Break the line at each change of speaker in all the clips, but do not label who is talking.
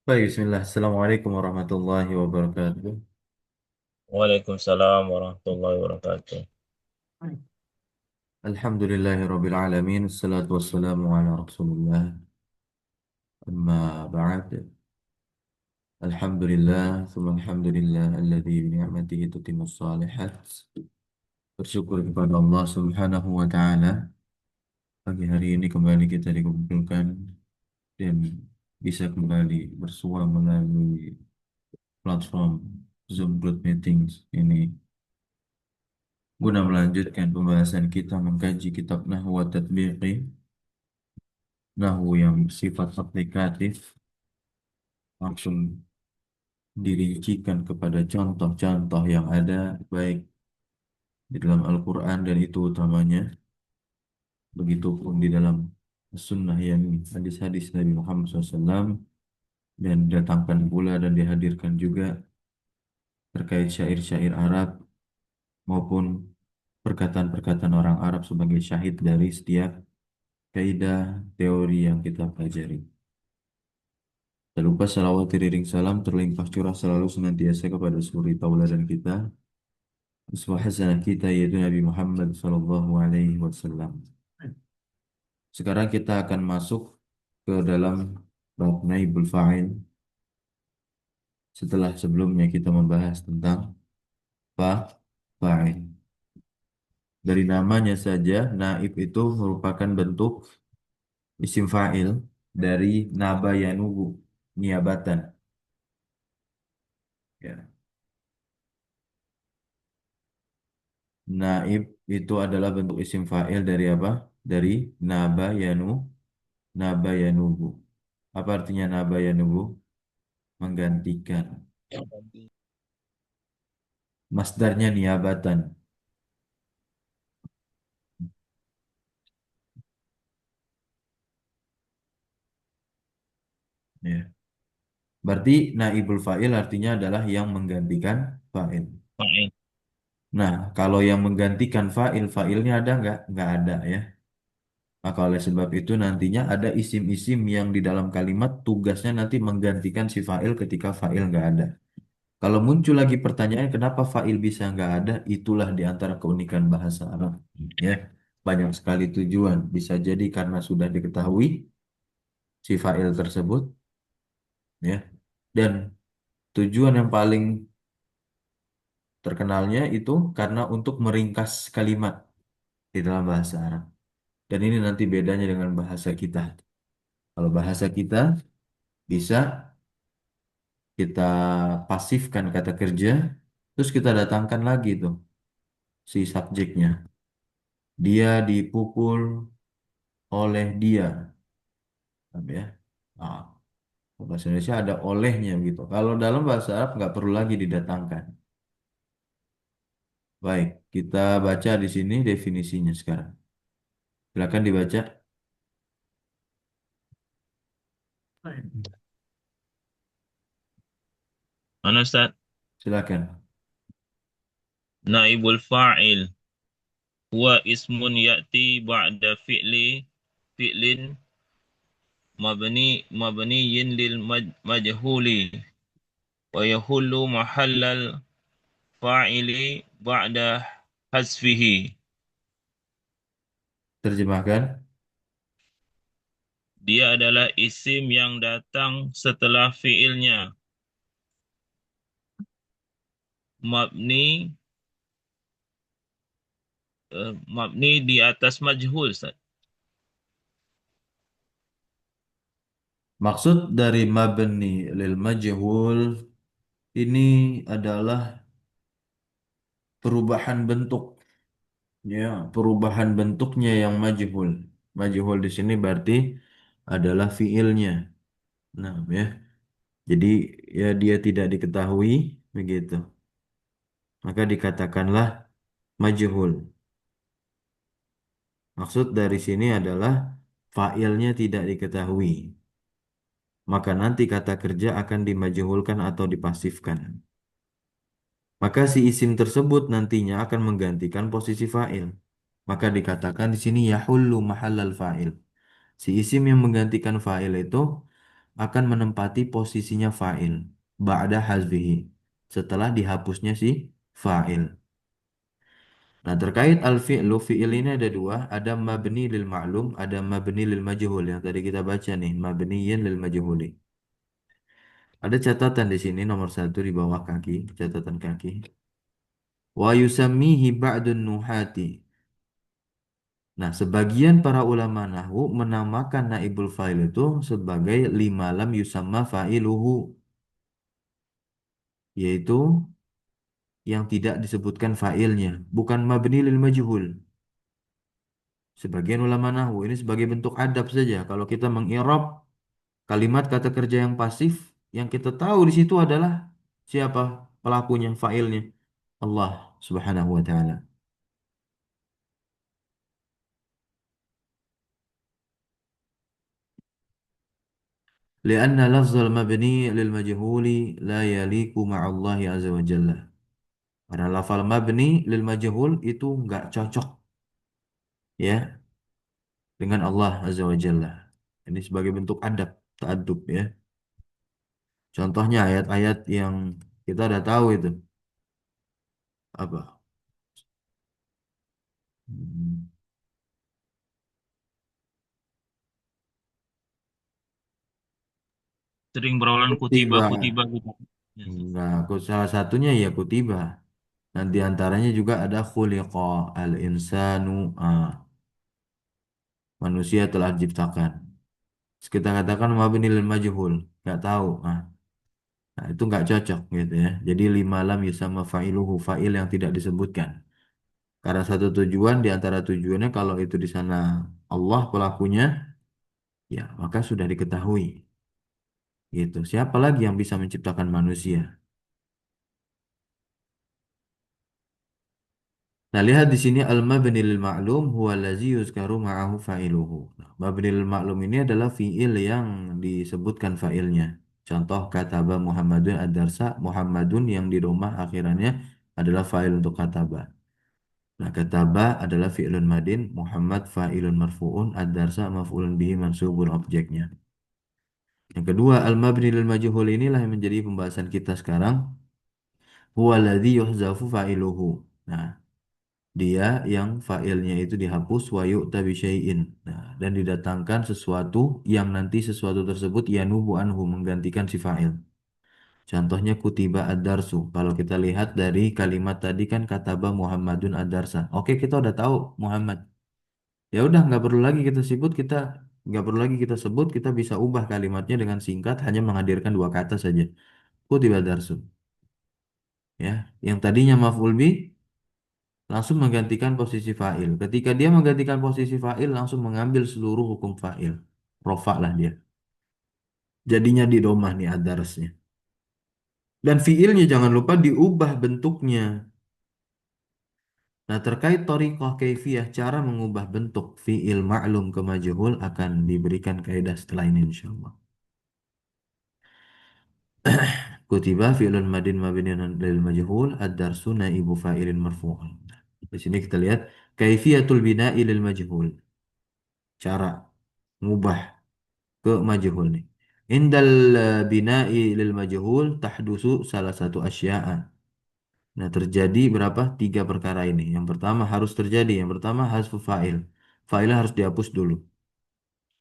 Baik, Bismillah. Assalamualaikum warahmatullahi wabarakatuh.
Waalaikumsalam warahmatullahi wabarakatuh.
Alhamdulillahi rabbil alamin. Assalatu wassalamu ala rasulullah. Amma ba'd. Alhamdulillah. Thumma alhamdulillah. Alladhi bini'matihi tutimmu salihat. Bersyukur kepada Allah subhanahu wa ta'ala. Pagi hari ini kembali kita dikumpulkan dan bisa kembali bersua melalui platform Zoom Group Meetings ini guna melanjutkan pembahasan kita mengkaji kitab Nahwu wa Tatbiqi, Nahwu yang bersifat aplikatif, langsung dirincikan kepada contoh-contoh yang ada baik di dalam Al-Quran dan itu utamanya, begitupun di dalam sunnah yang hadis-hadis Nabi Muhammad SAW, dan datangkan pula dan dihadirkan juga terkait syair-syair Arab maupun perkataan-perkataan orang Arab sebagai syahid dari setiap kaidah teori yang kita pelajari. Tak lupa salawat iring salam terlimpah curah selalu senantiasa kepada suri tauladan kita, uswah hasanah kita yaitu Nabi Muhammad sallallahu alaihi wasallam. Sekarang kita akan masuk ke dalam bab naibul fa'il setelah sebelumnya kita membahas tentang fa'il. Dari namanya saja, naib itu merupakan bentuk isim fa'il dari naba yanubu, niabatan. Ya. Naib itu adalah bentuk isim fa'il dari apa? Dari naba yanu, naba yanubu. Apa artinya naba yanubu? Menggantikan. Masdarnya niabatan. Ya. Berarti naibul fa'il artinya adalah yang menggantikan fa'il.
Fa'il.
Nah, kalau yang menggantikan fa'il, fa'ilnya ada nggak? Nggak ada ya. Maka oleh sebab itu nantinya ada isim-isim yang di dalam kalimat tugasnya nanti menggantikan si fa'il ketika fa'il nggak ada. Kalau muncul lagi pertanyaan kenapa fa'il bisa nggak ada, itulah di antara keunikan bahasa Arab. Ya, banyak sekali tujuan. Bisa jadi karena sudah diketahui si fa'il tersebut, ya. Dan tujuan yang paling terkenalnya itu karena untuk meringkas kalimat di dalam bahasa Arab. Dan ini nanti bedanya dengan bahasa kita. Kalau bahasa kita bisa kita pasifkan kata kerja, terus kita datangkan lagi tuh si subjeknya. Dia dipukul oleh dia, paham ya. Nah, bahasa Indonesia ada olehnya gitu. Kalau dalam bahasa Arab nggak perlu lagi didatangkan. Baik, kita baca di sini definisinya sekarang. Silakan dibaca.
Mana Ustaz?
Silakan.
Naibul fa'il huwa ismun ya'ti ba'da fi'lin mabniyin lil majhuli wa yahullu mahallal fa'ili ba'da hasfihi.
Terjemahkan.
Dia adalah isim yang datang setelah fi'ilnya. Mabni mabni di atas majhul, Ustaz.
Maksud dari mabni lil majhul ini adalah perubahan bentuk, ya, perubahan bentuknya yang majhul. Majhul di sini berarti adalah fiilnya. Nah, ya. Jadi ya dia tidak diketahui begitu. Maka dikatakanlah majhul. Maksud dari sini adalah failnya tidak diketahui. Maka nanti kata kerja akan dimajhulkan atau dipasifkan. Maka si isim tersebut nantinya akan menggantikan posisi fa'il. Maka dikatakan di sini yahullu mahallal fa'il. Si isim yang menggantikan fa'il itu akan menempati posisinya fa'il ba'da hazfihi setelah dihapusnya si fa'il. Nah, terkait al-fi'lu, fi'il ini ada dua, ada mabni lil ma'lum, ada mabni lil majhul yang tadi kita baca nih, mabniyin lil majhuli. Ada catatan di sini nomor satu di bawah kaki, catatan kaki. Wa yusammihi ba'dun nuhati. Nah, sebagian para ulama nahwu menamakan naibul fa'il itu sebagai lima lam yusamma fa'iluhu, yaitu yang tidak disebutkan fa'ilnya, bukan mabni lil majhul. Sebagian ulama nahwu ini sebagai bentuk adab saja. Kalau kita mengirab kalimat kata kerja yang pasif, yang kita tahu di situ adalah siapa pelakunya, fa'ilnya, Allah Subhanahu wa taala. Lianna lafzul mabni lil majhuli la yaliku ma'allahi azza wa jalla. Karena lafal mabni lil majhul itu nggak cocok ya dengan Allah azza wa jalla. Ini sebagai bentuk adab, ta'addub ya. Contohnya ayat-ayat yang kita udah tahu itu apa? Hmm,
Sering berulang
Kutiba.
kutiba gitu. Ya.
Enggak, salah satunya ya kutiba. Dan di antaranya juga ada khuliqa al-insanu, manusia telah diciptakan. Terus kita katakan mabni lil majhul, nggak tahu. Nah, itu nggak cocok gitu ya. Jadi lima lam yusama fa'iluhu, fa'il yang tidak disebutkan. Karena satu tujuan di antara tujuannya kalau itu di sana Allah pelakunya, ya maka sudah diketahui gitu. Siapa lagi yang bisa menciptakan manusia? Nah, lihat di sini al-mabni lil ma'lum huwa allazi yuzkaru ma'ahu fa'iluhu. Nah, mabni lil ma'lum ini adalah fi'il yang disebutkan fa'ilnya. Contoh kataba Muhammadun ad-darsa, Muhammadun yang di rumah akhirannya adalah fa'il untuk kataba. Nah, kataba adalah fi'lun madin, Muhammad fa'ilun marfu'un, ad-darsa maf'ulun bihi mansubun objeknya. Yang kedua, al-mabni lil majhul inilah yang menjadi pembahasan kita sekarang. Huwa alladzi yuhzafu fa'iluhu. Nah, dia yang fa'ilnya itu dihapus wa yu'ta bi syai'in. Nah, dan didatangkan sesuatu yang nanti sesuatu tersebut yanubu anhu menggantikan si fa'il. Contohnya kutiba ad-darsu. Kalau kita lihat dari kalimat tadi kan kataba Muhammadun ad-darsa. Oke, kita udah tahu Muhammad. Ya udah nggak perlu lagi kita sebut, kita nggak perlu lagi kita sebut, kita bisa ubah kalimatnya dengan singkat hanya menghadirkan dua kata saja. Kutiba ad-darsu. Ya, yang tadinya maf'ul bi langsung menggantikan posisi fa'il. Ketika dia menggantikan posisi fa'il, langsung mengambil seluruh hukum fa'il. Rofa lah dia. Jadinya di domah nih adarasnya. Dan fi'ilnya jangan lupa diubah bentuknya. Nah, terkait thoriqah kaifiyah, cara mengubah bentuk fi'il ma'lum ke majhul akan diberikan kaidah setelah ini insyaallah. Kutiba fi'lun madin mabniun lil majhul ad-darsu naibu fa'ilin marfu'un. Di sini kita lihat kaifiyatul bina'i lil majhul. Cara mengubah ke majhul nih. Indal bina'i lil majhul tahdusu salah satu asya'a. Nah, terjadi berapa? Tiga perkara ini. Yang pertama harus terjadi. Yang pertama hasfu fa'il. Fa'ilnya harus dihapus dulu.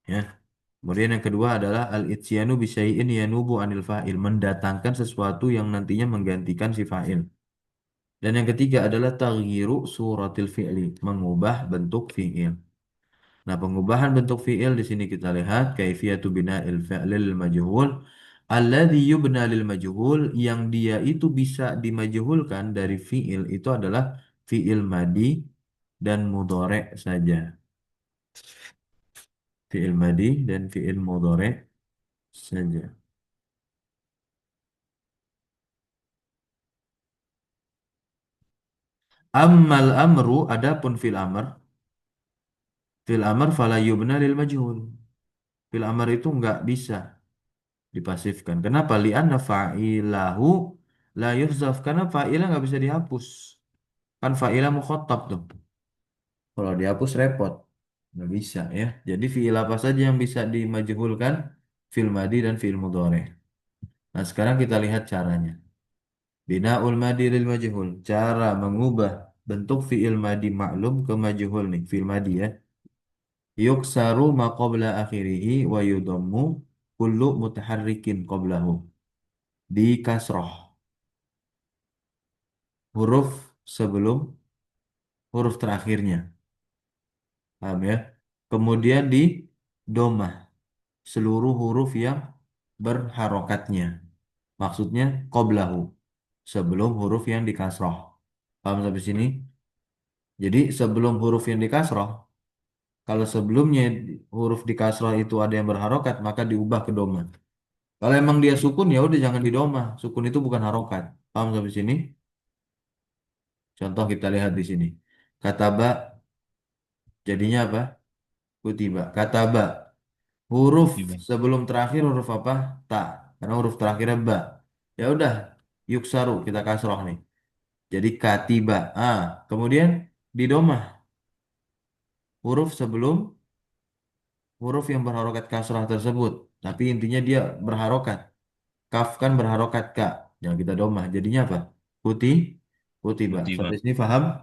Ya. Kemudian yang kedua adalah al-ityanu bisyai'in yanubu anil fa'il. Mendatangkan sesuatu yang nantinya menggantikan si fa'il. Dan yang ketiga adalah taghyiru suratil fi'li. Mengubah bentuk fi'il. Nah, pengubahan bentuk fiil di sini kita lihat kaifiyatu bina'il fi'lil majhul alladzi yubna lil majhul yang dia itu bisa dimajhulkan dari fiil itu adalah fiil madi dan mudhari saja. Fiil madi dan fiil mudhari saja. Ammal amru adapun fil amr fala yubna lil majhul. Fil amr itu nggak bisa dipasifkan. Kenapa? Li'anna fa'ilahu la yuhzaf. Karena fa'ilah nggak bisa dihapus. Kan fa'ilah mukhatab tuh. Kalau dihapus repot. Nggak bisa ya. Jadi fi'il apa saja yang bisa dimajhulkan? fi'il madi dan fi'il mudhari. Nah, sekarang kita lihat caranya. Bina'ul madi lil majhul. Cara mengubah bentuk fi'il madi maklum ke majhul nih, fi'il madi ya. Yuksaru ma qabla akhirihi wa yudammu kullu mutaharrikin qablahu. Di kasroh. Huruf sebelum huruf terakhirnya. Paham ya? Kemudian di domah. Seluruh huruf yang berharokatnya. Maksudnya qablahu. Sebelum huruf yang dikasroh. Paham sampai sini? Jadi sebelum huruf yang dikasroh, kalau sebelumnya huruf dikasroh itu ada yang berharokat, maka diubah ke doma. Kalau emang dia sukun, ya udah jangan di doma. Sukun itu bukan harokat. Paham sampai sini? Contoh kita lihat di sini. Kata ba jadinya apa? Kutiba. Kata ba. Huruf
Tiba.
sebelum terakhir huruf apa? Ta. Karena huruf terakhirnya ba. Ya udah, yuksaru kita kasroh nih. Jadi katiba. Ah, kemudian di domah huruf sebelum huruf yang berharokat kasrah tersebut. Tapi intinya dia berharokat. Kaf kan berharokat kak. Yang kita domah. Jadinya apa? Putih. Kutiba.
Tiba.
Sampai sini paham?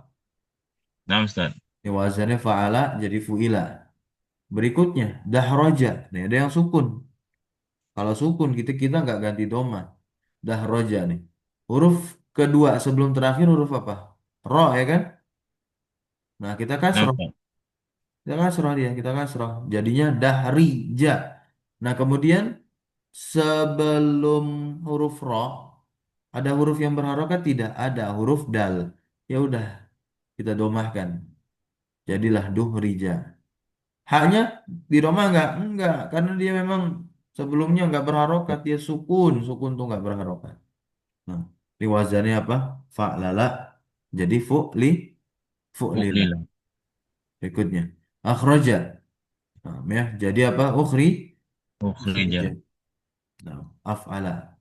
Nah, Ustaz.
Ini wazannya fa'ala jadi fu'ila. Berikutnya dahroja. Nih ada yang sukun. Kalau sukun kita kita nggak ganti doma. Dahroja nih. Huruf kedua sebelum terakhir huruf apa? Ro ya kan? Nah kita
Nah,
kasroh.
Ustaz.
Kita kasroh dia. Kita kasroh. Jadinya dahrija. Nah kemudian sebelum huruf ro ada huruf yang berharokat tidak? Ada huruf dal. Ya udah kita domahkan. Jadilah duhrija. Haknya di Roma enggak? Enggak, karena dia memang sebelumnya enggak berharokat, dia sukun, sukun tuh enggak berharokat. Nah, di wazannya apa? Fa'lala. Jadi fu'lila.
Uqlila.
Berikutnya. Akhraja. Nah, ya, jadi apa?
Ukhrija.
Ukhrija. Nah, af'ala.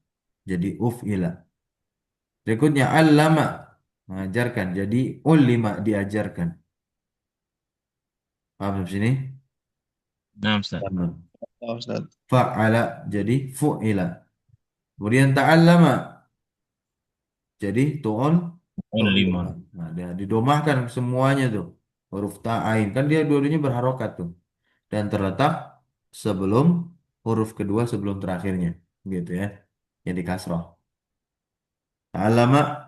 Jadi uf'ila. Berikutnya allama. Mengajarkan. Jadi ulima diajarkan. Paham di sini?
Nah, Ustaz.
Paham.
Oh, Ustaz.
Fa'ala. Jadi fu'ila. Kemudian ta'allama. Jadi tu'ul lima.
Lima.
Nah, dia didomahkan semuanya tuh. Huruf ta'ain. Kan dia dua-duanya berharokat tuh. Dan terletak sebelum huruf kedua sebelum terakhirnya. Gitu ya. Yang di kasroh. Ta'alama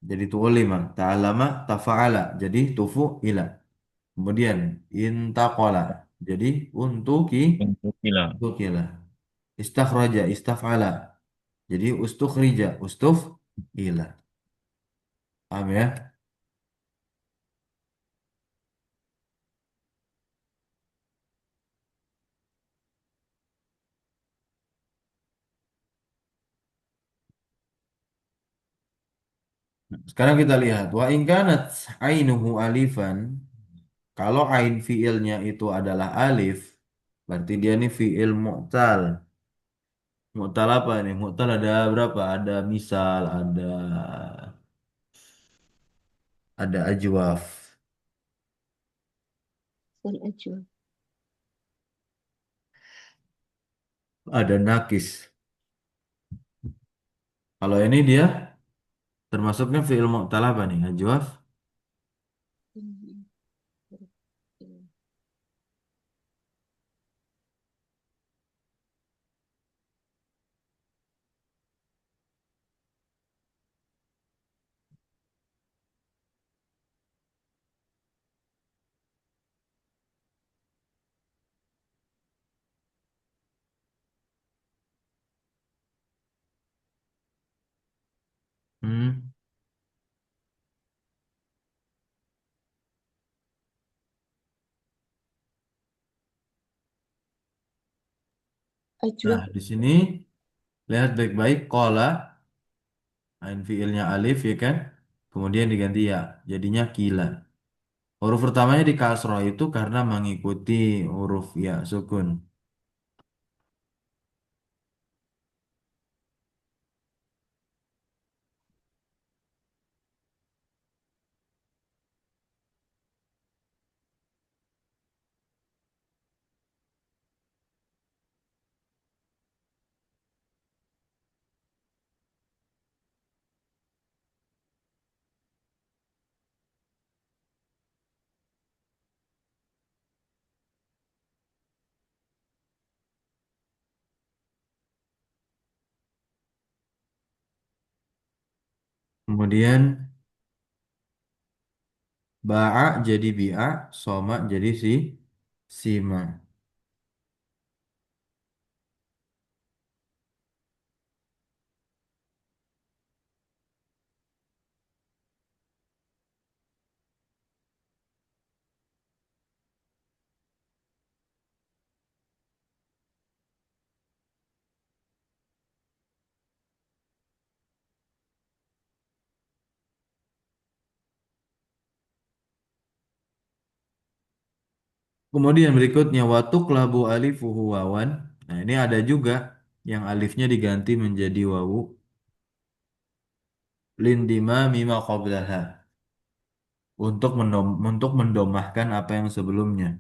jadi tu'ul lima. Ta'alama tafa'ala. Jadi tufu'ila. Kemudian intaqala. Jadi
Uqlila.
untukila. Istakhraja. Istaf'ala. Jadi ustukhrija. Ustuf'ila. Paham ya? Sekarang kita lihat wa in kanat ainuhu alifan, kalau ain fiilnya itu adalah alif, berarti dia ini fiil mu'tal. Mu'tal apa ini? Mu'tal ada berapa? Ada misal, ada ajwaf,
والأجوبة.
ada nakis. Kalau ini dia termasuknya fiil mu'tal apa nih? Ajwaf. Hmm. Nah,
أجوبة.
di sini lihat baik-baik qala ain fiilnya alif ya kan? Kemudian diganti ya, jadinya kila. Huruf pertamanya di kasroh itu karena mengikuti huruf ya sukun. Kemudian ba'a jadi bi'a, soma jadi sima. Kemudian berikutnya watuk labu alifuhu wawan. Nah, ini ada juga yang alifnya diganti menjadi wawu lindima mima qablaha untuk mendomahkan apa yang sebelumnya.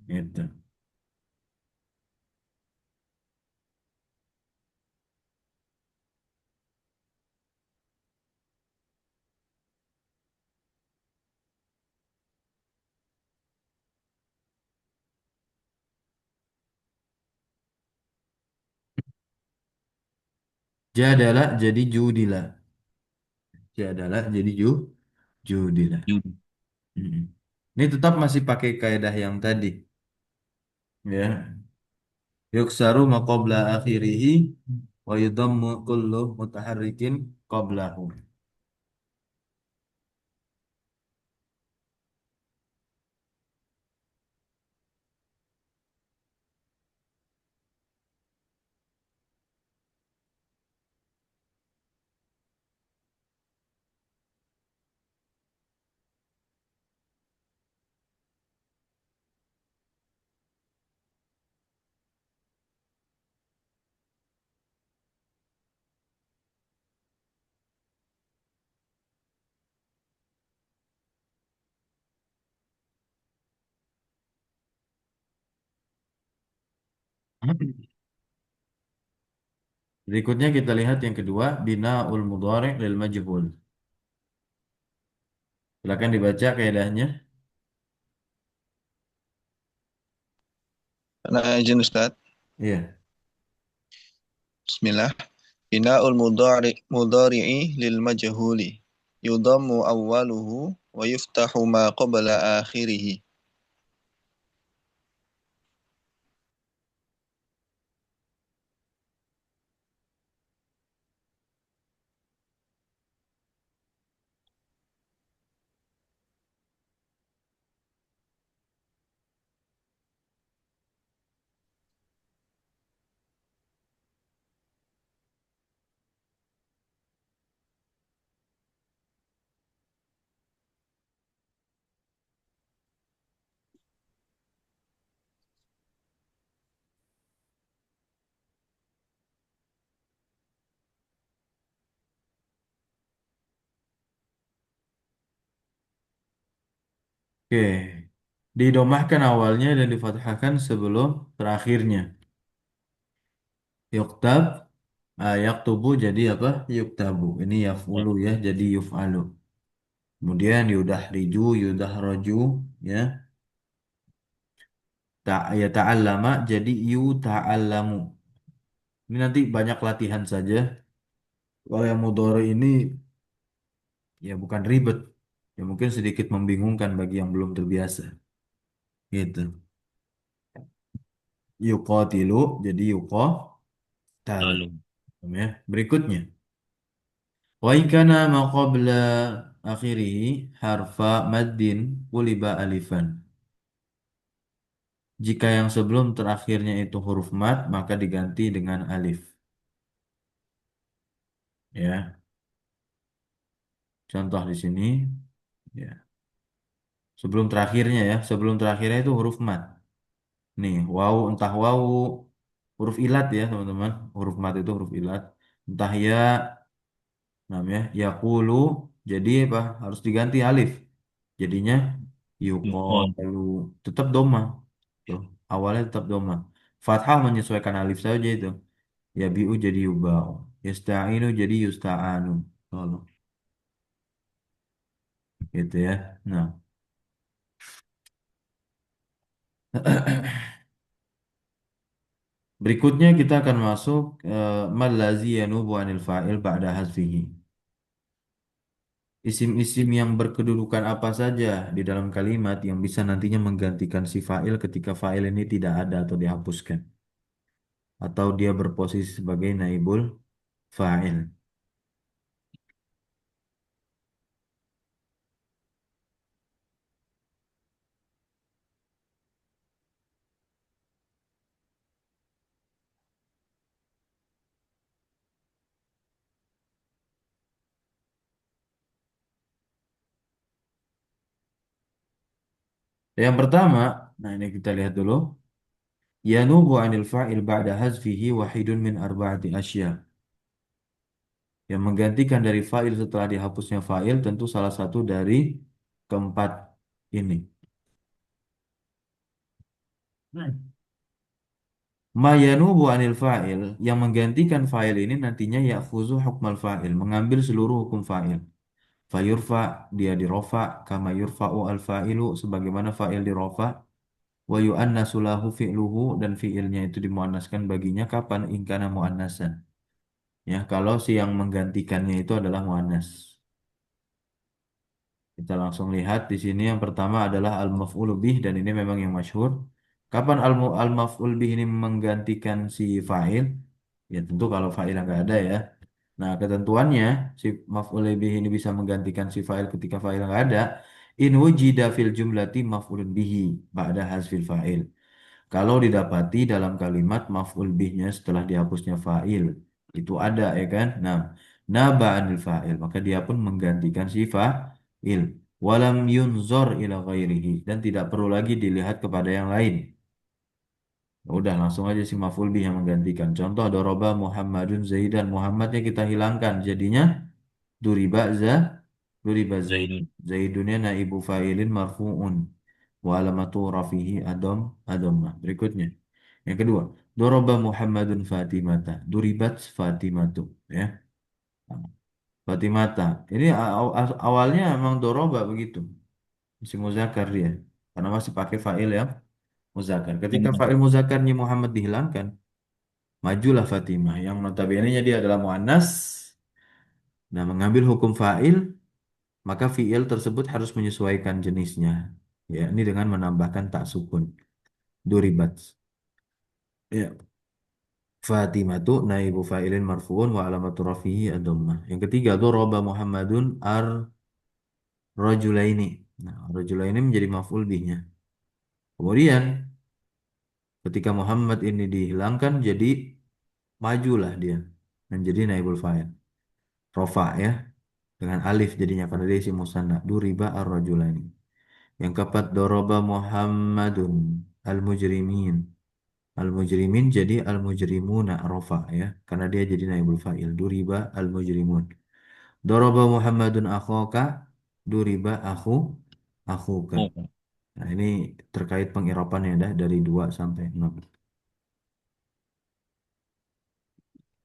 Gitu. Jadalah jadi judilah. Jadalah jadi judilah.
Judi.
Mm. Ini tetap masih pakai kaidah yang tadi, ya. Yuksaru ma qabla akhirihi wa yudammu kullu mutaharrikin qablahu. Berikutnya kita lihat yang kedua, binaul mudhari' lil majhul. Silakan dibaca kaidahnya.
Nah, izin Ustaz.
Iya.
Bismillah. Bina'ul mudhari'i lil majhuli. Yudammu awwaluhu wa yuftahu ma qabla akhirih.
Oke. Didomahkan awalnya dan difathahkan sebelum terakhirnya. Yuktab, yaktubu jadi apa? Yuktabu. Ini yaf'ulu ya, jadi yuf'alu. Kemudian yudahriju, yudahraju, ya. Ya ta'allama jadi yuta'allamu. Ini nanti banyak latihan saja. Kalau yang mudhari ini ya bukan ribet. Ya mungkin sedikit membingungkan bagi yang belum terbiasa. Gitu. Yuqatilu jadi yuqatalu.
Lalu.
Ya. Berikutnya. Wa in kana ma qabla akhirih harfa maddin quliba alifan. Jika yang sebelum terakhirnya itu huruf mad, maka diganti dengan alif. Ya, contoh di sini. Ya, sebelum terakhirnya ya, sebelum terakhirnya itu huruf mad. Nih, wawu entah wawu huruf ilat ya teman-teman. Huruf mad itu huruf ilat. Entah ya namanya yaqulu jadi apa? Harus diganti alif. Jadinya
Yukon.
yuqalu tetap doma. Tuh, awalnya tetap doma. Fathah menyesuaikan alif saja itu. Yabi'u jadi yuba'u. Yasta'inu jadi yusta'anu. Tolong. Gitu ya. Nah, berikutnya kita akan masuk mallazi yanubu anil fa'il ba'da hazfihi. Isim-isim yang berkedudukan apa saja di dalam kalimat yang bisa nantinya menggantikan si fa'il ketika fa'il ini tidak ada atau dihapuskan. Atau dia berposisi sebagai naibul fa'il. Yang pertama, nah ini kita lihat dulu. Yanubu anil fa'il ba'da hazfihi wahidun min arba'ati asya. Yang menggantikan dari fa'il setelah dihapusnya fa'il tentu salah satu dari keempat ini. Hmm. Ma yanubu anil fa'il yang menggantikan fa'il ini nantinya ya'khuzu hukmal fa'il, mengambil seluruh hukum fa'il. Fayurfa dia dirofa kama yurfa'u al fa'ilu sebagaimana fa'il dirofa wa yu'annasu lahu fi'luhu dan fi'ilnya itu dimuannaskan baginya kapan ingkana muannasan. Ya, kalau si yang menggantikannya itu adalah muannas. Kita langsung lihat di sini yang pertama adalah al-maf'ul bih dan ini memang yang masyhur. Kapan al-maf'ul bih ini menggantikan si fa'il? Ya tentu kalau fa'il nggak ada ya. Nah, ketentuannya si maf'ul bih ini bisa menggantikan si fa'il ketika fa'il nggak ada. In wujida fil jumlati maf'ulun bihi ba'da hazfil fa'il. Kalau didapati dalam kalimat maf'ul bihnya setelah dihapusnya fa'il, itu ada ya kan? Nah, naba anil fa'il, maka dia pun menggantikan si fa'il. Walam yunzor ila ghairihi dan tidak perlu lagi dilihat kepada yang lain. Udah langsung aja si maf'ul bih yang menggantikan. Contoh doroba Muhammadun Zaidan. Muhammadnya kita hilangkan. Jadinya duriba duriba Zaidun.
Zaidun.
Zaidunnya naibu fa'ilin marfu'un. Wa alamatu rafihi adomah. Berikutnya. Yang kedua, doroba Muhammadun Fatimata. Duribat Fatimatu. Ya. Fatimata. Ini awalnya emang doroba begitu. Masih muzakkar dia. Karena masih pakai fa'il yang muzakkar. Ketika
Hmm.
fa'il muzakkarnya Muhammad dihilangkan, majulah Fatimah. Yang notabene dia adalah muannas. Nah, mengambil hukum fa'il, maka fi'il tersebut harus menyesuaikan jenisnya. Ya, ini dengan menambahkan tak sukun. Duribat. Ya. Fatimatu naibu fa'ilin marfu'un wa alamatu rafihi ad-dhammah. Yang ketiga, daraba Muhammadun ar-rajulaini. Nah, rajulaini menjadi maf'ul bihnya. Kemudian, ketika Muhammad ini dihilangkan, jadi majulah dia menjadi naibul fa'il. Rofa ya, dengan alif jadinya karena dia isi musanna. Duriba ar-rajulaini. Yang keempat, daraba Muhammadun al-mujrimin. Al-mujrimin jadi al-mujrimuna rofa ya, karena dia jadi naibul fa'il. Duriba al-mujrimun. Daraba Muhammadun akhaka, duriba akhuka.
Oh.
Nah, ini terkait pengirapannya dah dari 2 sampai 6.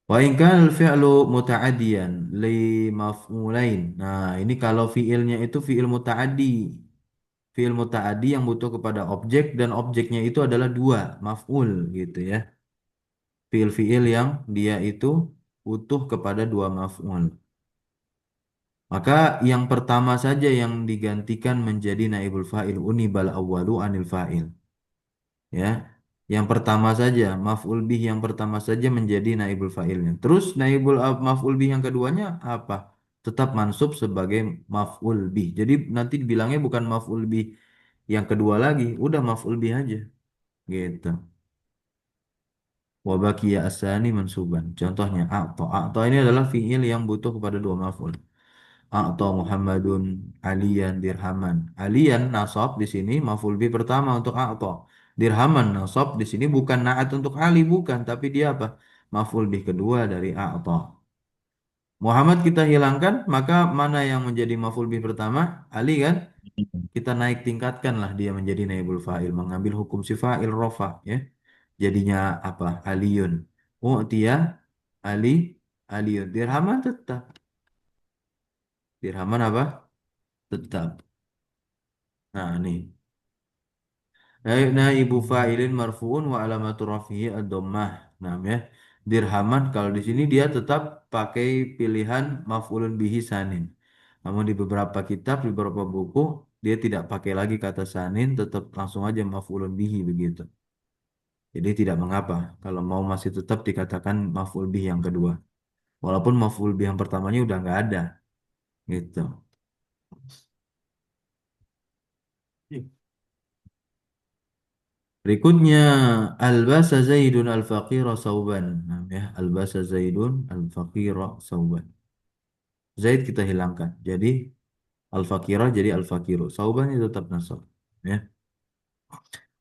Wa in kana al-fi'lu muta'addiyan li maf'ulain. Nah, ini kalau fi'ilnya itu fi'il muta'addi. Fi'il muta'addi yang butuh kepada objek dan objeknya itu adalah 2 maf'ul gitu ya. Fi'il-fi'il yang dia itu butuh kepada 2 maf'ul. Maka yang pertama saja yang digantikan menjadi naibul fa'il unibal awwalu anil fa'il. Ya. Yang pertama saja, maf'ul bih yang pertama saja menjadi naibul fa'ilnya. Terus maf'ul bih yang keduanya apa? Tetap mansub sebagai maf'ul bih. Jadi nanti bilangnya bukan maf'ul bih yang kedua lagi, udah maf'ul bih aja. Gitu. Wabakia asani mansuban. Contohnya a'ta. A'ta ini adalah fi'il yang butuh kepada 2 maf'ul. A'ta Muhammadun aliyan dirhaman. Aliyan nasab di sini maf'ul bih pertama untuk a'ta. Dirhaman nasab di sini bukan na'at untuk Ali bukan, tapi dia apa? Maf'ul bih kedua dari a'ta. Muhammad kita hilangkan, maka mana yang menjadi maf'ul bih pertama? Ali kan? Kita naik tingkatkanlah dia menjadi naibul fa'il, mengambil hukum si fa'il rofa ya. Jadinya apa? Aliyun. U'tiya Ali Aliyun. Dirhaman tetap. Dirhaman apa? Tetap. Nah, ini. Naibu fa'ilin marfu'un wa alamatu rafihi ad-dhammah. Nah, ya. Dirhaman kalau di sini dia tetap pakai pilihan maf'ulun bihi sanin. Namun di beberapa kitab, di beberapa buku, dia tidak pakai lagi kata sanin, tetap langsung aja maf'ulun bihi begitu. Jadi tidak mengapa kalau mau masih tetap dikatakan maf'ul bihi yang kedua. Walaupun maf'ul bihi yang pertamanya udah nggak ada gitu. Berikutnya albasa Zaidun al-faqira sauban. Nah, ya, albasa Zaidun al-faqira sauban. Zaid kita hilangkan. Jadi al-faqira jadi al-faqiru. Sauban itu tetap nasab. Ya.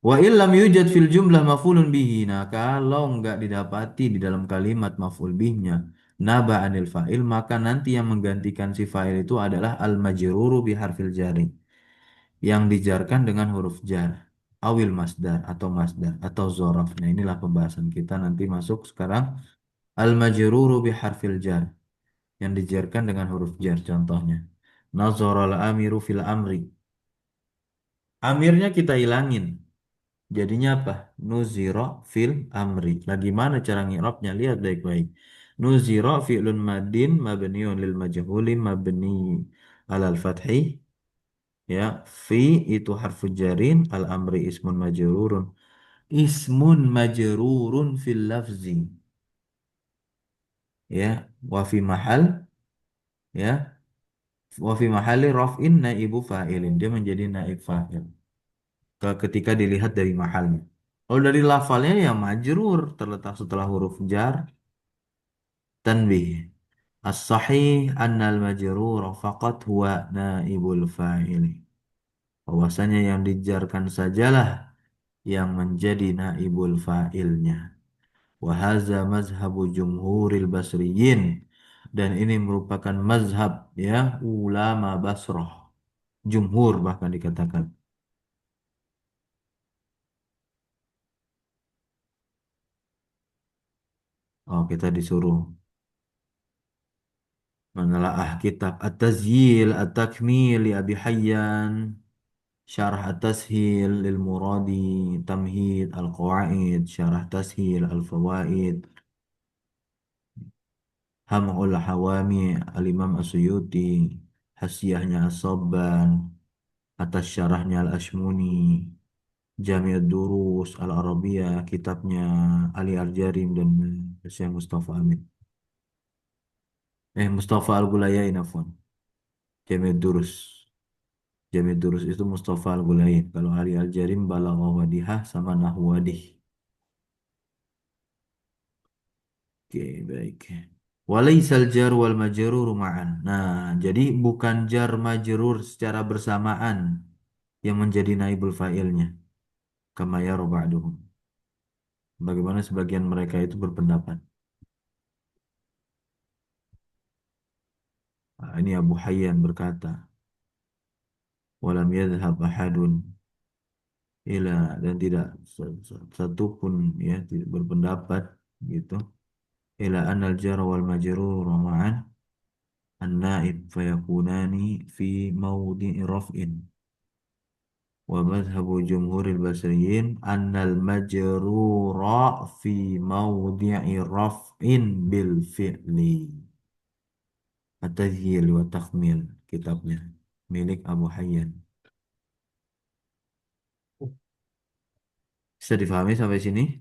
Wa illam yujad fil jumlah maf'ulun bihi. Nah, kalau nggak didapati di dalam kalimat maf'ul bihnya naba anil fa'il, maka nanti yang menggantikan si fa'il itu adalah al-majruru bi harfil jari. Yang dijarkan dengan huruf jar. Awil masdar atau masdar atau zorof. Nah, inilah pembahasan kita nanti masuk sekarang. Al-majruru bi harfil jar. Yang dijarkan dengan huruf jar contohnya. Nazara al-amiru fil amri. Amirnya kita hilangin. Jadinya apa? Nuziro fil amri. Nah, gimana cara ngirabnya? Lihat baik-baik. Nuziro fi'lun madin mabniun lil majhuli mabni alal fathi. Ya, fi itu harfu jarin, al amri ismun majrurun. Ismun majrurun fil lafzi. Ya, wa fi mahal, ya, wa fi mahali raf'in naibu fa'ilin. Dia menjadi naib fa'il. Ketika dilihat dari mahalnya. Kalau dari lafalnya ya majrur terletak setelah huruf jar tanbih. As-sahih annal majrur faqat huwa naibul fa'ili. Bahwasanya yang dijarkan sajalah yang menjadi naibul fa'ilnya. Wahaza mazhabu jumhuril basriyin. Dan ini merupakan mazhab ya ulama Basrah. Jumhur bahkan dikatakan. Oh, kita disuruh menelaah kitab At-Tazyil At-Takmil li Abi Hayyan, Syarah At-Tashil lil Muradi, Tamhid Al-Qawaid, Syarah Tashil Al-Fawaid, Ham'ul Hawami Al-Imam As-Suyuti, Hasiyahnya As-Sabban, atas syarahnya Al-Ashmuni, Jami'ud Durus Al-Arabiyah, kitabnya Ali Al-Jarim dan Syekh Mustafa Amin. Mustafa Al-Gulayain, afwan. Jami'ud Durus. Jami'ud Durus itu Mustafa Al-Gulayain. Kalau Ali Al-Jarim Balaghah Wadihah sama Nahwu Wadih. Oke, baik. Walaisal jar wal majrur ma'an. Nah, jadi bukan jar majrur secara bersamaan yang menjadi naibul fa'ilnya. Kama yaru ba'duhum. Bagaimana sebagian mereka itu berpendapat. Nah, ini Abu Hayyan berkata, walam yadhhab ahadun ila dan tidak satu pun ya tidak berpendapat gitu ila anal jar wal majrur ma'an an-naib fayakunani fi mawdi'i raf'in wa madhhabu jumhuril basriyin annal majrura fi mawdi'i raf'in bil fi'li at-tadhyil wa takhmil kitabnya milik Abu Hayyan. Bisa difahami sampai sini?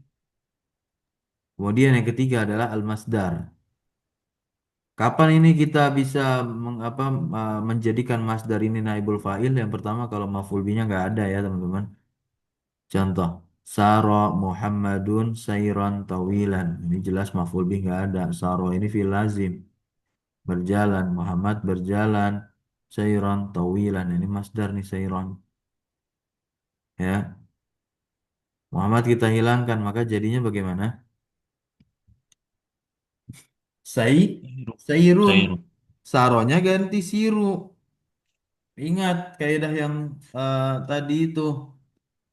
Kemudian yang ketiga adalah al-masdar. Kapan ini kita bisa menjadikan masdar ini naibul fa'il? Yang pertama kalau maf'ul bihnya nggak ada ya teman-teman. Contoh, Saro Muhammadun sayran tawilan. Ini jelas maf'ul bih nggak ada. Saro ini fi'il lazim. Berjalan. Muhammad berjalan. Sayran tawilan. Ini masdar nih sayran. Ya. Muhammad kita hilangkan. Maka jadinya bagaimana? Say,
Sairu.
sayrun.
Sairu.
Saronya ganti siru. Ingat kaidah yang tadi itu.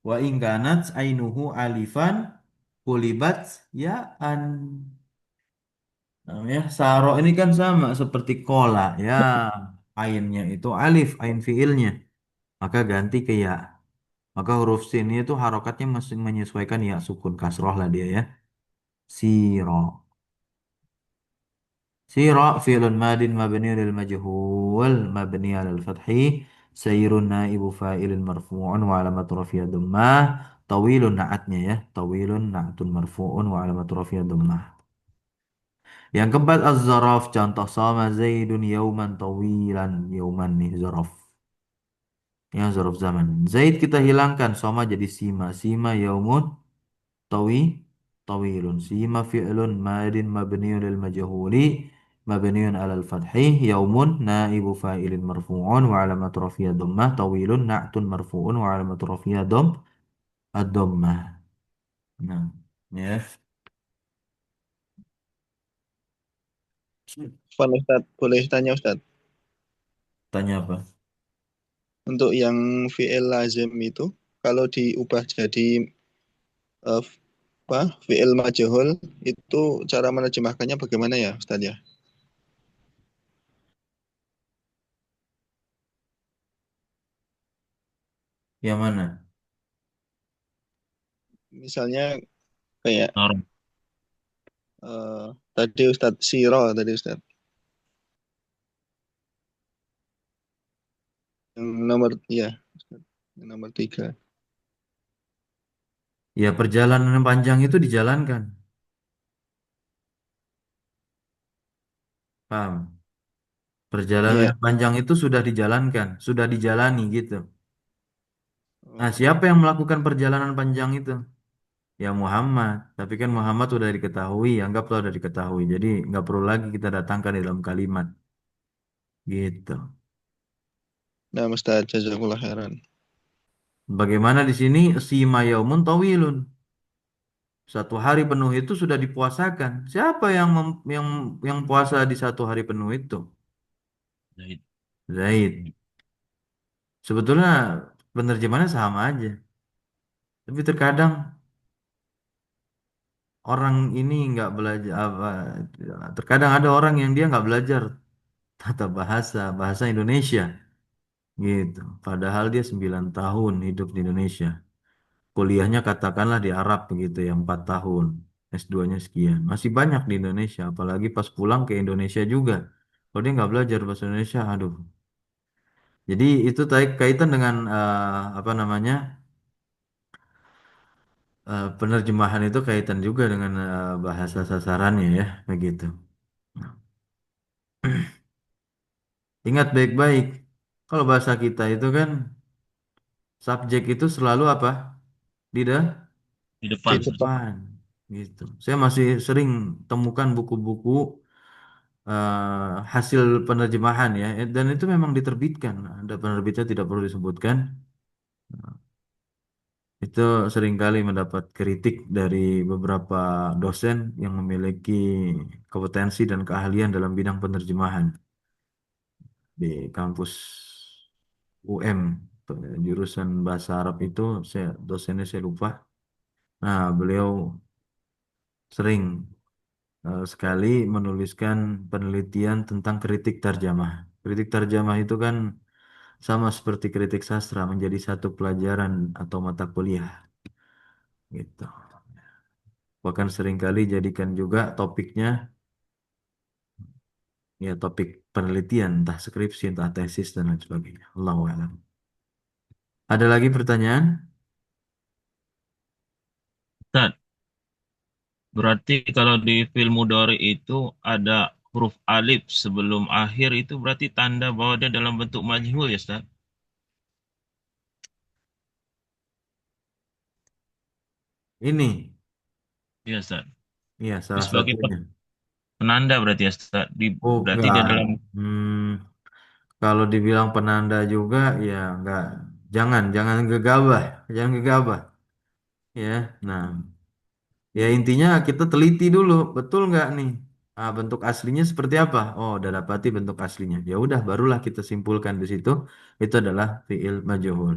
Wa ingkanat ainuhu alifan kulibat ya an. Namanya saro ini kan sama seperti kola ya. Ainnya itu alif, ain fiilnya. Maka ganti ke ya. Maka huruf sin itu harokatnya masih menyesuaikan ya sukun kasroh lah dia ya. Siro. Sira fi'lun madin mabni lil majhul mabni alal fathi sayrun naibu fa'ilin marfu'un wa alamat rafi'a dhammah tawilun na'atnya ya tawilun na'tun marfu'un wa alamat rafi'a dhammah. Yang keempat az-zaraf contoh sama Zaidun yauman tawilan yauman nih zaraf. Yang zaraf zaman. Zaid kita hilangkan sama jadi sima. Sima yaumun tawi tawilun. Sima fi'lun madin mabniun lil majhuli mabniun alal fathi yaumun naibu fa'ilin marfu'un wa alamat rafi'a dhammah tawilun na'tun marfu'un wa alamat rafi'a ad-dhammah. Nah, ya.
Van Ustadz, boleh tanya Ustadz,
Tanya apa?
untuk yang fi'il lazim itu, kalau diubah jadi eh, apa, fi'il majhul, itu cara menerjemahkannya bagaimana ya Ustadz ya?
Yang mana?
Misalnya kayak
Norm.
tadi Ustadz Siro, tadi Ustadz. Yang nomor, ya, Ustadz. Yang nomor 3.
Ya perjalanan panjang itu dijalankan. Paham? Perjalanan
Iya.
yang panjang itu sudah dijalankan, sudah dijalani gitu. Nah,
Oh,
siapa yang melakukan perjalanan panjang itu? Ya Muhammad. Tapi kan Muhammad sudah diketahui, anggaplah sudah diketahui. Jadi nggak perlu lagi kita datangkan di dalam kalimat. Gitu.
nah Ustadz, jazakallah khairan.
Bagaimana di sini si mayaumun tawilun. Satu hari penuh itu sudah dipuasakan. Siapa yang puasa di satu hari penuh itu?
Zaid.
Zaid. Sebetulnya penerjemahannya sama aja. Tapi terkadang orang ini nggak belajar apa terkadang ada orang yang dia nggak belajar tata bahasa bahasa Indonesia gitu padahal dia 9 tahun hidup di Indonesia kuliahnya katakanlah di Arab begitu ya 4 tahun S2-nya sekian masih banyak di Indonesia apalagi pas pulang ke Indonesia juga kalau dia nggak belajar bahasa Indonesia aduh jadi itu kaitan dengan apa namanya penerjemahan itu kaitan juga dengan bahasa sasarannya ya begitu. Ingat baik-baik. Kalau bahasa kita itu kan subjek itu selalu apa? Di
Di
Di
depan, Ustaz.
depan.
depan. Gitu. Saya masih sering temukan buku-buku hasil penerjemahan ya, dan itu memang diterbitkan. Ada penerbitnya tidak perlu disebutkan. Itu seringkali mendapat kritik dari beberapa dosen yang memiliki kompetensi dan keahlian dalam bidang penerjemahan di kampus UM jurusan bahasa Arab itu dosennya saya lupa. Nah, beliau sering sekali menuliskan penelitian tentang kritik tarjamah. Kritik tarjamah itu kan sama seperti kritik sastra menjadi satu pelajaran atau mata kuliah gitu. Bahkan seringkali jadikan juga topiknya ya topik penelitian entah skripsi entah tesis dan lain sebagainya. Allahu a'lam. Ada lagi pertanyaan?
Ustaz, berarti kalau di film mudhari itu ada huruf alif sebelum akhir itu berarti tanda bahwa dia dalam bentuk majhul ya, Ustaz?
Ini
Iya, Ustaz.
ya
Itu
salah
sebagai
satunya.
penanda berarti ya, Ustaz.
Oh,
Berarti
enggak.
dia dalam
Kalau dibilang penanda juga, ya enggak. Jangan gegabah, jangan gegabah. Ya, nah, ya intinya kita teliti dulu, betul nggak nih? Ah, bentuk aslinya seperti apa? Oh, udah dapati bentuk aslinya. Ya udah, barulah kita simpulkan di situ. Itu adalah fiil majhul.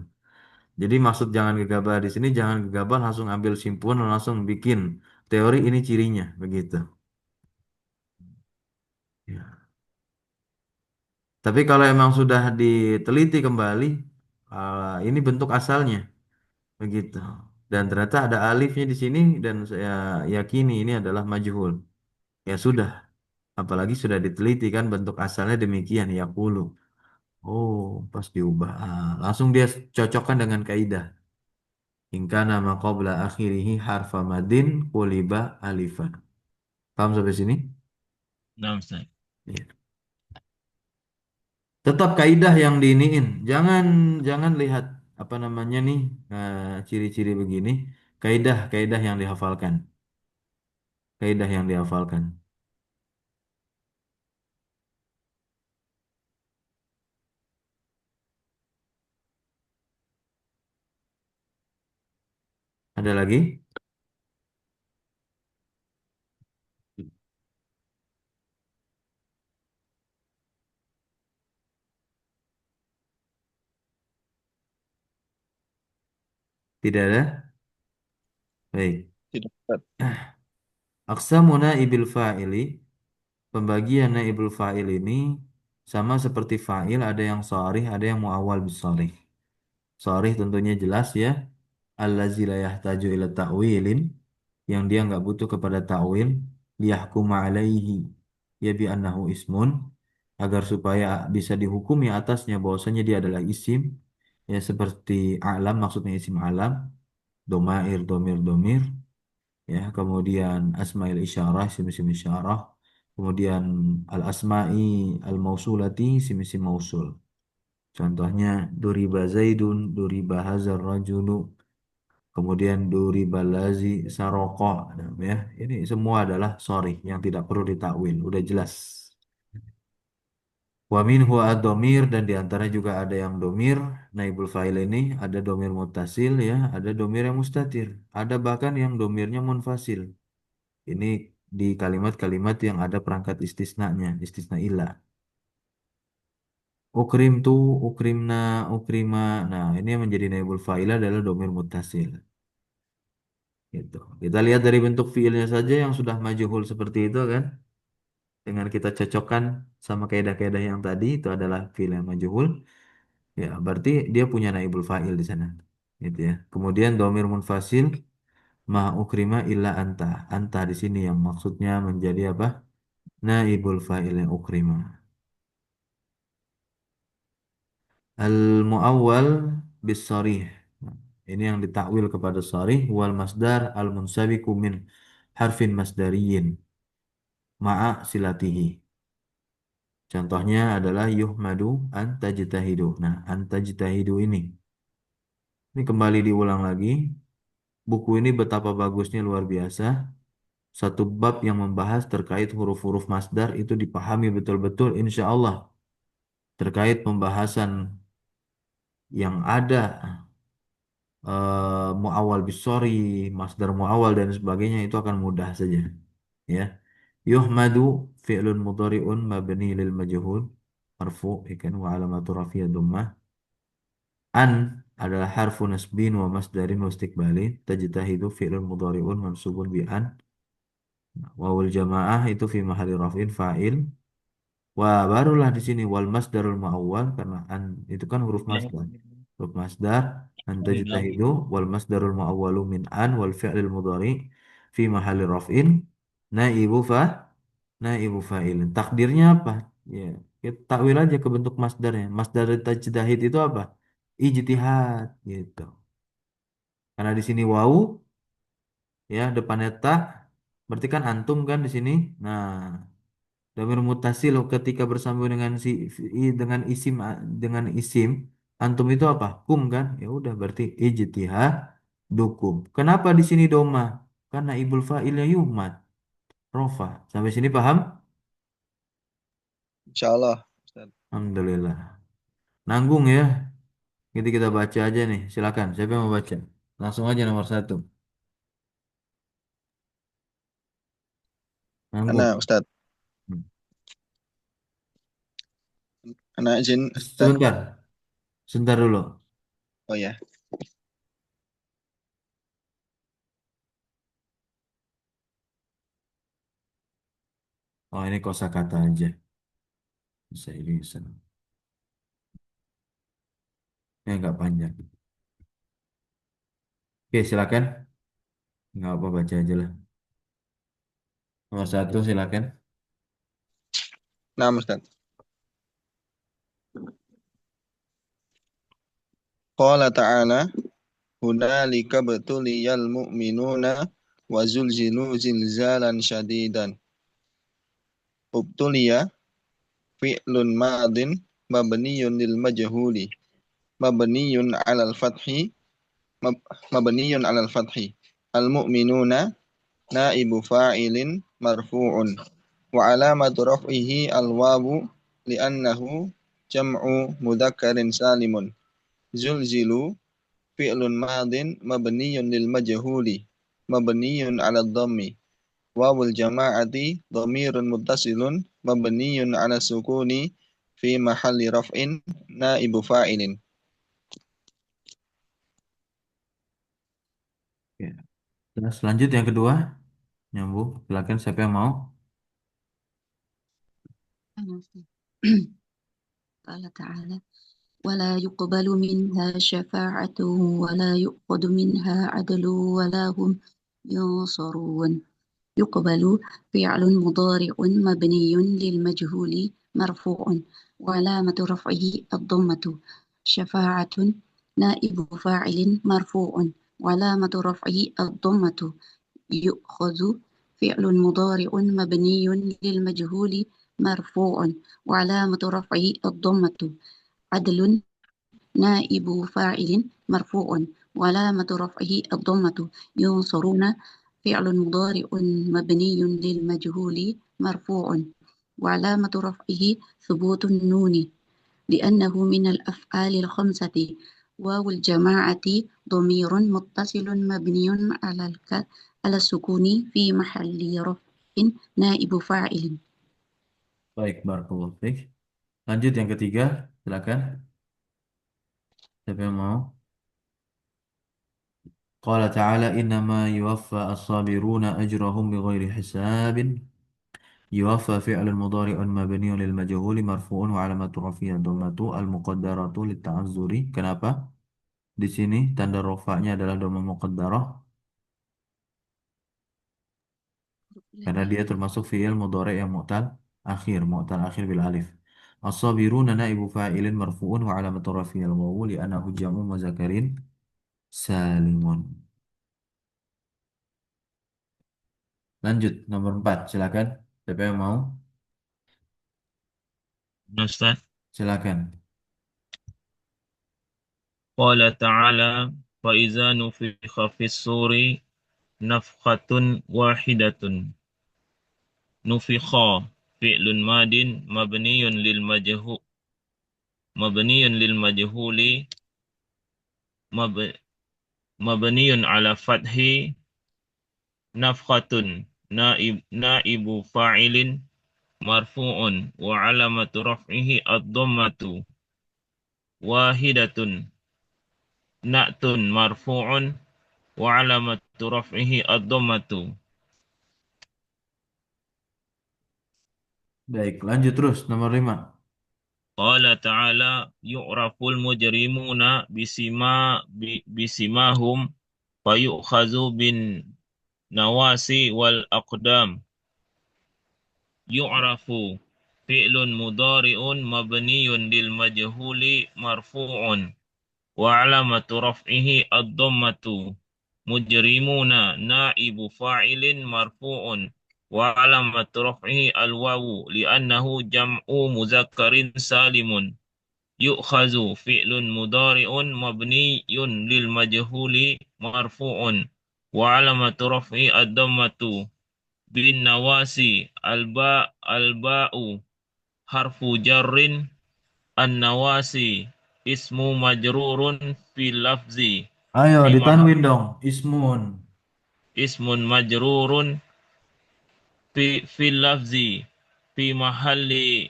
Jadi maksud jangan gegabah di sini, jangan gegabah langsung ambil simpulan, langsung bikin teori ini cirinya, begitu. Ya. Tapi kalau emang sudah diteliti kembali, ini bentuk asalnya. Begitu. Dan ternyata ada alifnya di sini dan saya yakini ini adalah majhul. Ya sudah, Apalagi sudah diteliti kan bentuk asalnya demikian yaqulu. Oh, pas diubah. Langsung dia cocokkan dengan kaidah. Ingka nama qabla akhirihi harfa madin quliba alifan. Paham sampai sini?
Nah, Ustaz.
Iya. Tetap kaidah yang diiniin. Jangan jangan lihat apa namanya nih ciri-ciri begini. Kaidah yang dihafalkan. Kaidah yang dihafalkan. Ada lagi? Tidak ada? Baik.
Tidak, Ustaz.
Aqsamu naibil fa'ili, pembagian naibul fa'il ini sama seperti fa'il, ada yang sharih, ada yang muawwal bisharih. Sharih tentunya jelas ya. Allazi la yahtaju ila ta'wilin, yang dia nggak butuh kepada ta'wil, liyahkuma alaihi ya bi annahu ismun, agar supaya bisa dihukumi atasnya bahwasanya dia adalah isim, ya seperti alam, maksudnya isim alam, domair, domir, ya kemudian asmail isyarah, isim-isim isyarah, kemudian al asma'i al mausulati, isim-isim mausul. Contohnya duriba zaidun, duriba hazar rajulu, kemudian duriba lazi saroko. Nah, ya ini semua adalah sorry yang tidak perlu ditakwil, udah jelas. Wa minhu ad-domir, dan diantara juga ada yang domir naibul fa'il ini, ada domir muttasil ya, ada domir yang mustatir, ada bahkan yang domirnya munfasil. Ini di kalimat-kalimat yang ada perangkat istisnanya, istisna ilah. Ukrim tu, ukrimna, ukrima. Nah, ini yang menjadi naibul fa'il adalah domir muttasil. Gitu. Kita lihat dari bentuk fiilnya saja yang sudah majhul seperti itu kan. Dengan kita cocokkan sama kaidah-kaidah yang tadi, itu adalah fiil yang majhul. Ya, berarti dia punya naibul fa'il di sana. Gitu ya. Kemudian domir munfasil, ma ukrima illa anta. Anta di sini yang maksudnya menjadi apa? Naibul fa'il yang ukrima. Al-mu'awwal bis sarih. Nah, ini yang ditakwil kepada sarih wal masdar al-munsabiku min harfin masdariyin ma'a silatihi. Contohnya adalah yuhmadu antajtahidu. Nah, antajtahidu ini kembali diulang lagi. Buku ini betapa bagusnya, luar biasa. Satu bab yang membahas terkait huruf-huruf masdar itu dipahami betul-betul insya Allah. Terkait pembahasan yang ada muawal bisori, masdar muawal dan sebagainya itu akan mudah saja. Ya. Yuhmadu fi'lun mudhari'un mabni lil majhul marfu ikan wa alamatu rafiyah dhammah. An adalah harfu nasbin wa masdarin wa istiqbalin. Tajtahidu fi'lun mudhari'un mansubun bi an. Wawul jamaah itu fi mahalli raf'in fa'il. Wah, barulah di sini wal masdarul muawwal, karena an itu kan huruf masdar. Huruf masdar an tajtahidu wal masdarul muawwalu min an wal fi'lil mudhari fi mahalli raf'in naibu fa naibu fa'ilin. Takdirnya apa? Ya, kita takwil aja ke bentuk masdarnya. Masdar tajtahid itu apa? Ijtihad gitu. Karena di sini wau ya depannya tak, berarti kan antum kan di sini. Nah, domir mutasil ketika bersambung dengan dengan isim, dengan isim antum itu apa? Kum kan? Ya udah berarti ijtihad dukum. Kenapa di sini doma? Karena ibul fa'ilnya yumat, rofa. Sampai sini paham?
Insya Allah, Ustaz.
Alhamdulillah. Nanggung ya. Jadi kita baca aja nih. Silakan. Siapa yang mau baca? Langsung aja nomor satu. Nanggung.
Anak Ustaz.
Hmm.
Anak izin Ustaz.
Sebentar. Sebentar dulu.
Oh ya.
Oh, ini kosakata aja. Bisa ini bisa. Ya nggak panjang. Oke, silakan. Nggak apa baca aja lah. Nomor satu silakan.
Nah, Ustaz. Qala ta'ala hunalika betuliyal mu'minuna wa zulzilu zilzalan syadidan. Ubtuliya fi'lun madin mabniyun lil majhuli mabniyun 'alal fathi mabniyun 'alal fathi. Al mu'minuna naibu fa'ilin marfu'un wa alamatu raf'ihi al wawu li'annahu jam'u mudzakkarin salimun. Zulzilu fi'lun madin mabniyun lil majhuli mabniyun 'ala dhammi wawul jama'ati dhamirun muttasilun mabniyun 'ala sukuni fi mahalli raf'in naibu fa'ilin.
Ya. Terus lanjut yang kedua, nyambung. Silakan siapa yang mau?
قال تعالى ولا يقبل منها شفاعة ولا يؤخذ منها عدل ولا هم ينصرون. يقبل فعل مضارع مبني للمجهول مرفوع وعلامة رفعه الضمة. شفاعة نائب فاعل مرفوع وعلامة رفعه الضمة. يؤخذ فعل مضارع مبني للمجهول مرفوع وعلامة رفعه الضمة. عدل نائب فاعل مرفوع وعلامة رفعه الضمة. ينصرون فعل مضارع مبني للمجهول مرفوع وعلامة رفعه ثبوت النون لأنه من الأفعال الخمسة. واو الجماعة ضمير متصل مبني على السكون في محل رفع نائب فاعل.
Baik, barakallahu fiik. Lanjut yang ketiga, silakan. Siapa yang mau? Qala ta'ala innama yuwaffa as-sabiruna ajrahum bighairi hisabin. Yuwaffa fi'lun mudhari'un mabniun lil majhuli marfu'un wa 'alamatu raf'ihi dhammatu al-muqaddaratu lit ta'azzuri. Kenapa? Di sini tanda rafa'nya adalah dhamma muqaddarah karena dia termasuk fi'il mudhari' yang mu'tal akhir bil alif. As-sabiruna naibu fa'ilin marfu'un wa 'alamatu raf'ihi al-wawu li'annahu jam'u mudzakkarin salimun. Lanjut nomor 4, silakan. Siapa yang mau?
Ustaz.
Silakan.
Qala ta'ala fa iza nufikha fis suri nafkhatun wahidatun. Nufikha fi'lun madin mabniyun lil majhuli mab- mabniyun ala fathi nafkhatun naibu fa'ilin marfu'un wa alamatu raf'ihi ad-dhammatu wahidatun na'tun marfu'un wa alamatu raf'ihi ad-dhammatu.
Baik, lanjut terus nomor 5.
Qala ta'ala yu'raful mujrimuna bisimahum fayu'khazu bin nawasi wal aqdam. Yu'rafu fi'lun mudhari'un mabniyun lil majhuli marfu'un wa alamatu raf'ihi ad-dhammatu. Mujrimuna naibu fa'ilin marfu'un wa alamatu raf'ihi al-wawu li'annahu jam'u muzakkarin salimun. Yu'khazu fi'lun mudhari'un mabniyun lil majhuli marfu'un wa alamatu raf'ihi ad-dhammatu. Bin nawasi alba'u harfu jarrin an nawasi ismu majrurun fil lafzi
Ayo
fi
ditanwin dong. Ismun.
ismun majrurun fil lafzi fi mahalli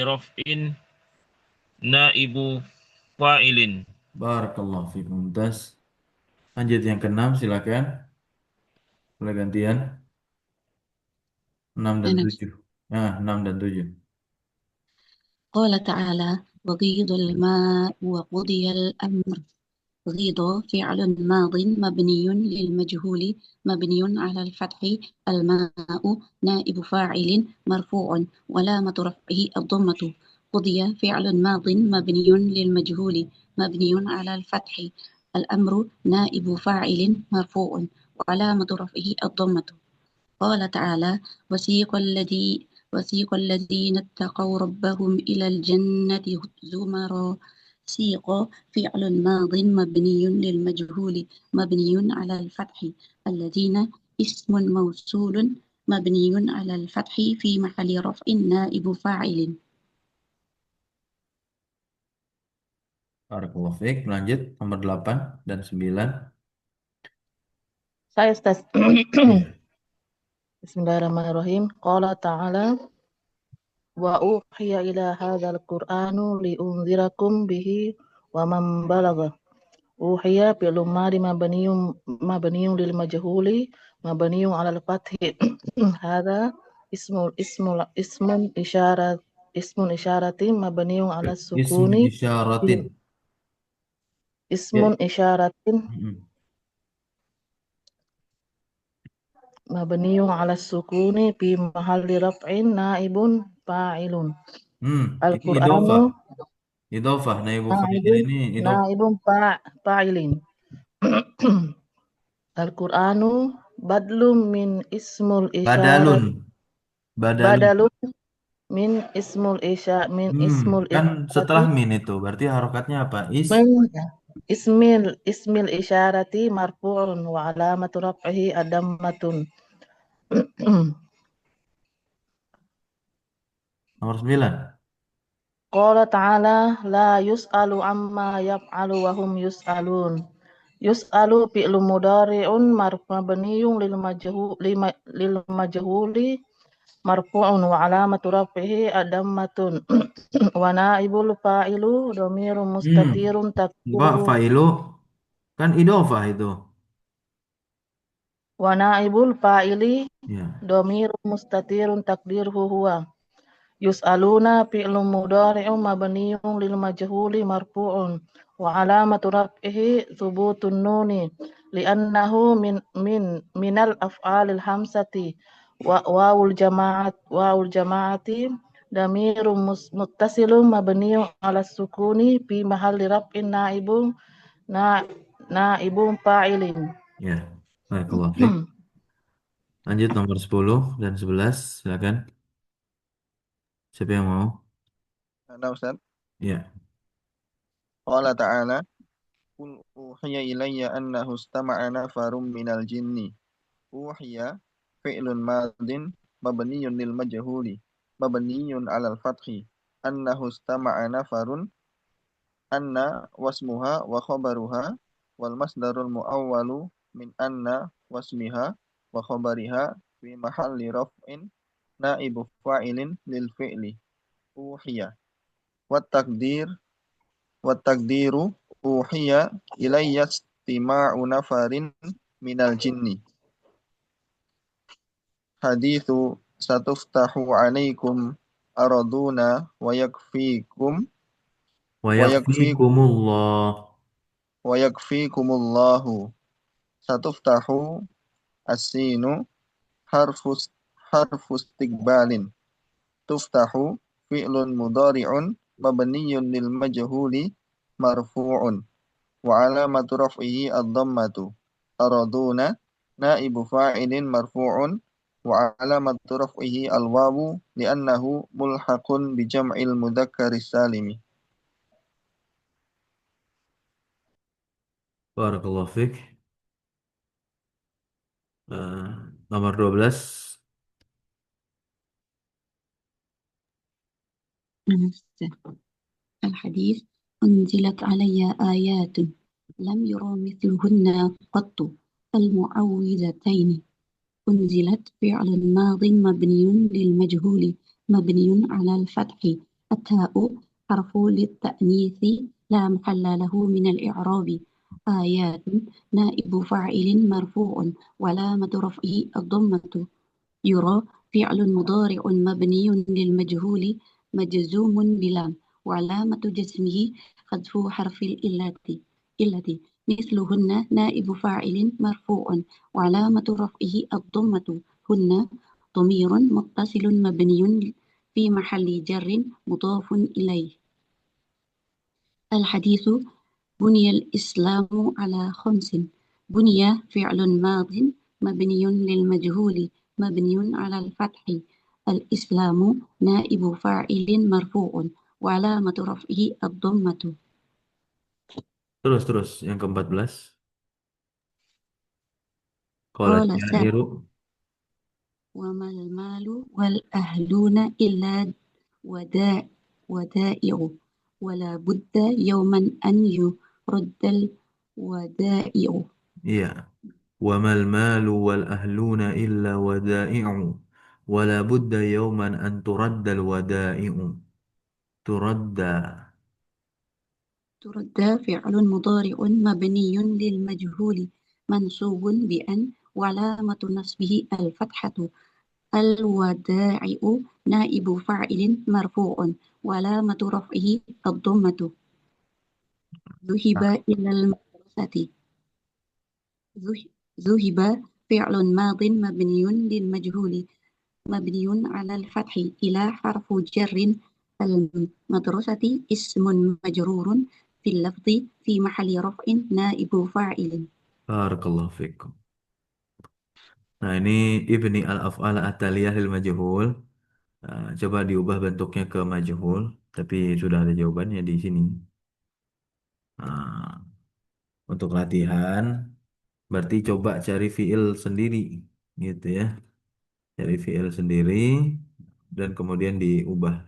raf'in naibu fa'ilin.
Barakallahu fiikum. Mumtaz. Lanjut yang keenam, silakan. Boleh gantian. 6 dan
أنا
7. Nah, 6 dan 7.
قال تعالى وغيض الماء وقضي الأمر غيض فعل ماض مبني للمجهول مبني على الفتح. الماء نائب فاعل مرفوع وعلامة رفعه الضمة. قضي فعل ماض مبني للمجهول مبني على الفتح. الأمر نائب فاعل مرفوع وعلامة رفعه الضمة. قال تعالى: وسيق الذين اتقوا ربهم إلى الجنة زمرا. سيق فعل ماض مبني للمجهول مبني على الفتح. الذين اسم موصول مبني على الفتح في محل رفع نائب فاعل.
Barakallahu fiik. Lanjut nomor 8 dan 9.
Saya Ustaz.
Iya.
Bismillahirrahmanirrahim. Qala ta'ala wa uhiya ila hadzal qur'anu liunzirakum bihi wa man balagha. Uhiya fi'lun madi mabniyun lil majhuli mabniyun 'alal fathi. Hadza ismun isyaratin mabniyun 'ala
Ismu
sukuni.
isyaratin.
Ismun isyaratin
Mm-mm.
mabniyun 'ala sukuni fi mahalli raf'in naibun fa'ilun.
Ini
Al-Qur'anu
idhofah. Naibu fa'il
naibun
ini idhofah.
naibun fa'ilin. Al-Qur'anu badlum min ismul isyarat
Badalun.
badalun min ismul
Kan setelah
isyarati
min itu berarti harokatnya apa?
min ismil isyarati marfu'un wa alamatu raf'ihi adammatun.
Nomor 9.
Qala ta'ala la yus'alu amma yaf'alu wa hum yus'alun. Yus'alu fi'lu mudhari'un mabniyun lil majhuli marfu'un wa alamatu raf'ihi adammatun. Wa naibul fa'ilu dhamirun mustatirun
Pak
takdiruhu.
fa'ilu kan idhofah itu.
Wa naibul fa'ili
Ya.
dhamirun mustatirun takdiruhu huwa. Yus'aluna fi'lun mudhari'un mabniyun lil majhuli marfu'un wa alamatu raf'ihi thubutun nuni li'annahu minal af'alil hamsati wa wawul jama'ati damirun muttasilun mabniyun 'ala sukuni fi mahalli raf'in naibun fa'ilin.
Ya. Barakallahu fiik. Lanjut nomor 10 dan 11, silakan. Siapa yang mau?
Nah, Ustaz.
Ya.
Qala ta'ala Qul uhiya ilayya annahu istama'a nafarum minal jinni. Uhiya fi'lun madin mabniyun lil majhuli mabniyun 'alal fathi. Annahu istama'a nafarun anna wasmuha wa khabaruha wal masdarul muawwalu min anna wasmiha wa khabariha fi mahalli raf'in naibu fa'ilin lil fi'li uhiya wat takdiru uhiya ilayya istima'u nafarin minal jinni hadithu satuftahu alaikum araduna wa yakfikum
Wa yakfikumullah.
wa yakfikumullahu satuftahu as-sinu harfu istiqbalin tuftahu fi'lun mudhari'un mabniyun lil majhuli marfu'un wa alamatu raf'ihi ad-dhammatu araduna naibu fa'ilin marfu'un wa alamatu raf'ihi al-wawu li'annahu mulhaqun bi jam'il mudzakkari salimi.
Barakallahu fiik. Nomor 12.
الحديث: أنزلت علي آيات لم يرى مثلهن قط. المعوذتين. أنزلت فعل ماض مبني للمجهول مبني على الفتح. التاء حرف للتأنيث لا محل له من الإعراب. آيات نائب فاعل مرفوع وعلامة رفعه الضمة. يرى فعل مضارع مبني للمجهول مجزوم بلام وعلامة جسمه حذف حرف الإلة مثلهن نائب فاعل مرفوع وعلامة رفعه الضمة هن ضمير متصل مبني في محل جر مضاف إليه. الحديث بني الإسلام على خمس. بني فعل ماض مبني للمجهول مبني على الفتح. الإسلام نائب فاعل مرفوع وعلامة رفعه الضمة.
Terus yang ke-14. Qala
قال سعد
syairu.
وما المال والأهلون إلا ودائع ولا بد يوما أن يرد الودائع.
Iya. Wa mal malu wal ahluna illa wada'i'u. Wala budda yawman an turaddal wada'i'u. Turadda.
ترد فعل مضارع مبني للمجهول منصوب بأن وعلامة نصبه الفتحة. الودائع نائب فاعل مرفوع وعلامة رفعه الضمة. ذهب إلى المدرسة. ذهب فعل ماض مبني للمجهول مبني على الفتح. إلى حرف جر. المدرسة اسم مجرور في اللفظ في محل رفع نائب فاعل.
Barakallahu fikum. Nah, ini ibni al-af'al at-taliyah lil majhul. Nah, coba diubah bentuknya ke majhul, tapi sudah ada jawabannya di sini. Nah, untuk latihan, berarti coba cari fiil sendiri, gitu ya. Cari fiil sendiri dan kemudian diubah,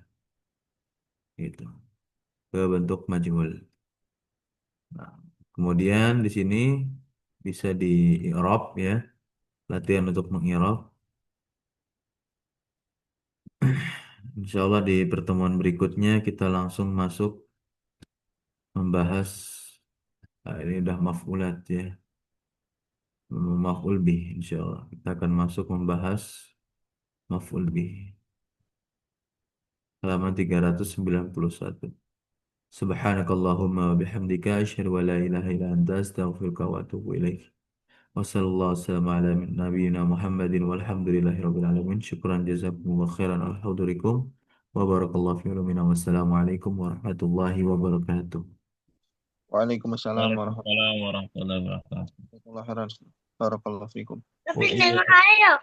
gitu, ke bentuk majhul. Nah, kemudian di sini bisa di i'rab ya, latihan untuk mengi'rab. Insya Allah di pertemuan berikutnya kita langsung masuk membahas. Nah, ini udah maf'ulat ya, maf'ul bih. Insya Allah kita akan masuk membahas maf'ul bih halaman 391. Subhanakallahumma wa bihamdika asyhadu an la ilaha illa anta astaghfiruka wa atubu ilaik. Wassallallahu wasallam ala nabiyyina Muhammadin walhamdulillahi rabbil alamin. Syukran jazakumullah khairan ala hudurikum wa barakallahu fi ulumina. Wassalamualaikum warahmatullahi wabarakatuh.
Waalaikumsalam
Waalaikumsalam warahmatullahi wabarakatuh.
warahmatullahi wabarakatuh. Barakallahu fikum.
Wa iya.